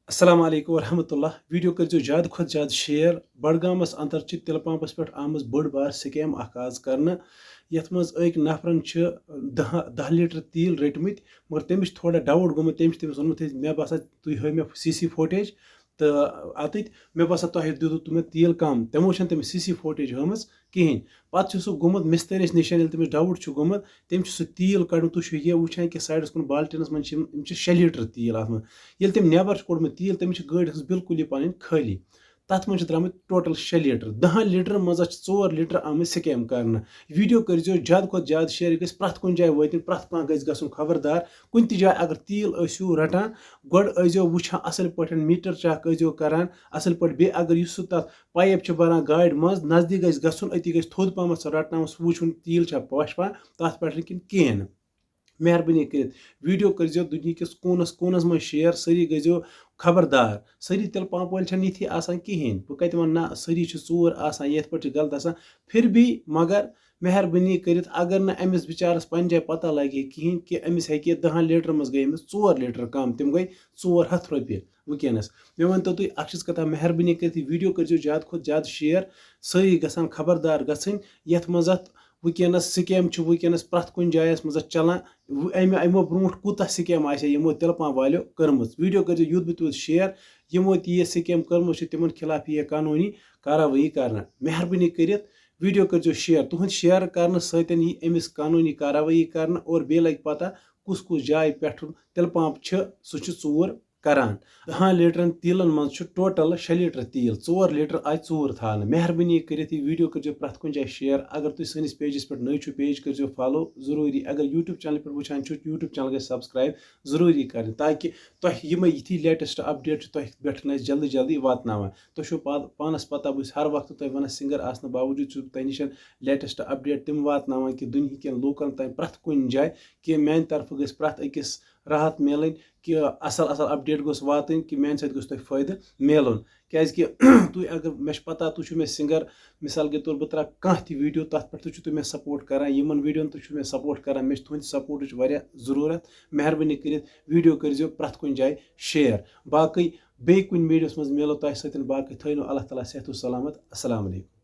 السلام علیکم ورحمۃ اللہ ویڈیو کرزو زیادہ کھت زیادہ شیئر بڈگامس اندر تل پمپس پہ آمز بڑ بار سکیم آغاز کرنا یت مز اک نفرن دہ لیٹر تیل رٹمت مگر تمس تھوڑا ڈاؤٹ گومت تمس وونمت مے باسان تھی ہو مے سی سی فوٹیج تو ات مے باسان تہ دیت مے تیل کم تمو تمس سی سی فوٹیج ہمز کہین پتہ سہ گومت مسترس نشن تمس ڈاؤٹ گومت تم سہ تیل کڑن تھی یہ وچان کہ سائڈس کن بالٹینس من 6 لیٹر تیل ات من یل تم نیبر کوڑمت تیل تمس گاڑی ہز بالکل یہ پن خالی تت من درامت ٹوٹل 6 لیٹر 10 لیٹر مز 4 لیٹر آمت سکیم کرنا ویڈیو کرزو زیادہ کھت زیادہ شیئر گھ پرت کن جائے واتن پرت کھانا گھن خبردار کن تہ جائے اگر تیل ٲسِو رٹان گۄڈٕ ٲسۍزیو وٕچھان اصل پٲٹھۍ میٹر چیک ٲسۍزیو کران اصل پٲٹھۍ بیٚیہِ اگر یُس سُہ تتھ پایپ چھِ بران گاڑِ منٛز نزدیٖک گژھِ گژھُن أتی گژھِ تھوٚد پہمتھ سُہ رٹناوُن سُہ وٕچھُن تیل چھا پاشپان تتھ پٮ۪ٹھ کِنہٕ کِہیٖنۍ نہٕ مہربٲنی کٔرِتھ ویڈیو کرزیو دُنہِکِس کوٗنس کوٗنس منٛز شیئر سٲری گٔژھزیو خبردار سٲری تِلہٕ پمپ وٲلۍ چھنہٕ یِتھی آسان کِہیٖنۍ بہٕ کتہِ ونہٕ نہ سٲری چھِ ژوٗر آسان یتھ پٲٹھۍ چھِ غلط آسان پھر بھی مگر مہربٲنی کٔرِتھ اگر نہٕ أمِس بِچارس پننہِ جایہِ پتہ لگہِ کِہیٖنۍ کہِ أمِس ہیٚکہِ 10 لیٹر منٛز گٔے أمِس 4 لیٹر کم تِم گٔے 400 رۄپیہِ وٕنکیٚنس مےٚ ؤنتو تُہۍ اکھ چیٖز کتھا مہربٲنی کٔرِتھ یہِ ویڈیو کٔرزیو زیادٕ کھۄتہٕ زیادٕ شیئر سٲری گژھن خبردار گژھٕنۍ یتھ منٛز اتھ وٕنکیٚنس سکیم چھُ وٕنکیٚنس پرٛٮ۪تھ کُنہِ جایہِ منٛز چلان امو برونٛٹھ کوٗتاہ سکیم آسہِ یِمو تِلہٕ پمپ والیو کٔرمٕژ ویڈیو کٔرزیو یوٗت بہٕ تیوٗت شیئر یِمو تہِ یہِ سکیم کٔرمٕژ چھِ تِمن خلاف یہِ قانوٗنی کاروٲیی کرنہٕ مہربٲنی کٔرِتھ ویڈیو کٔرزیو شیئر تُہُنٛد شیئر کرنہٕ سۭتۍ یی أمِس قانوٗنی کاروٲیی کرنہٕ اور بیٚیہِ لگہِ پتہ کُس کُس جایہِ پٮ۪ٹھ تِلہٕ پمپ چھِ سُہ چھُ ژوٗر کران 10 لیٹرن تیٖلن منٛز چھُ ٹوٹل 6 لیٹر تیٖل 4 لیٹر آیہِ ژوٗر تھاونہٕ مہربٲنی کٔرِتھ یہِ ویڈیو کٔرزیو پرٛٮ۪تھ کُنہِ جایہِ شیئر اگر تُہۍ سٲنِس پیجس پٮ۪ٹھ نٔے چھِو پیج کٔرزیو فالو ضروٗری اگر یوٗٹیوٗب چینل پٮ۪ٹھ وٕچھان چھِو یوٗٹیوٗب چینل گژھِ سبسکرایب ضروٗری کرٕنۍ تاکہِ تۄہہِ یِمے یِتھی لیٹسٹ اپڈیٹ چھِ تۄہہِ پٮ۪ٹھ أسۍ جلدی جلدی واتناوان تۄہہِ چھو پانس پتہ بہٕ چھُس ہر وقتہٕ تۄہہِ ونان سِنگر آسنہٕ باوجوٗد چھُس بہٕ تۄہہِ نِش لیٹسٹ اپڈیٹ تِم واتناوان کہِ دُنہِکٮ۪ن لوٗکن تام پرٛٮ۪تھ کُنہِ جایہِ کہِ میانہِ طرفہٕ گژھِ پرٛٮ۪تھ أکِس راحت میلٕنۍ کہِ اصل اپڈیٹ گوٚژھ واتٕنۍ کہِ میانہِ سۭتۍ گوٚژھ تۄہہِ فٲیدٕ میلُن کیازِ تُہۍ اگر مےٚ چھِ پتہ تُہۍ چھِو مےٚ سِنگر مثال کے طور بہٕ تراو کانٛہہ تہِ ویڈیو تتھ پٮ۪ٹھ تہِ چھِو تُہۍ مےٚ سپورٹ کران یِمن ویڈیون تہِ چھِو مےٚ سپورٹ کران مےٚ چھِ تُہنٛدِ سپورٹٕچ واریاہ ضروٗرت مہربٲنی کٔرِتھ ویڈیو کٔرزیو پرٛٮ۪تھ کُنہِ جایہِ شیئر باقٕے بیٚیہِ کُنہِ ویڈیوس منٛز میلو تۄہہِ سۭتۍ باقٕے تھٲینو اللہ تعالیٰ صحت و سلامت السلام علیکم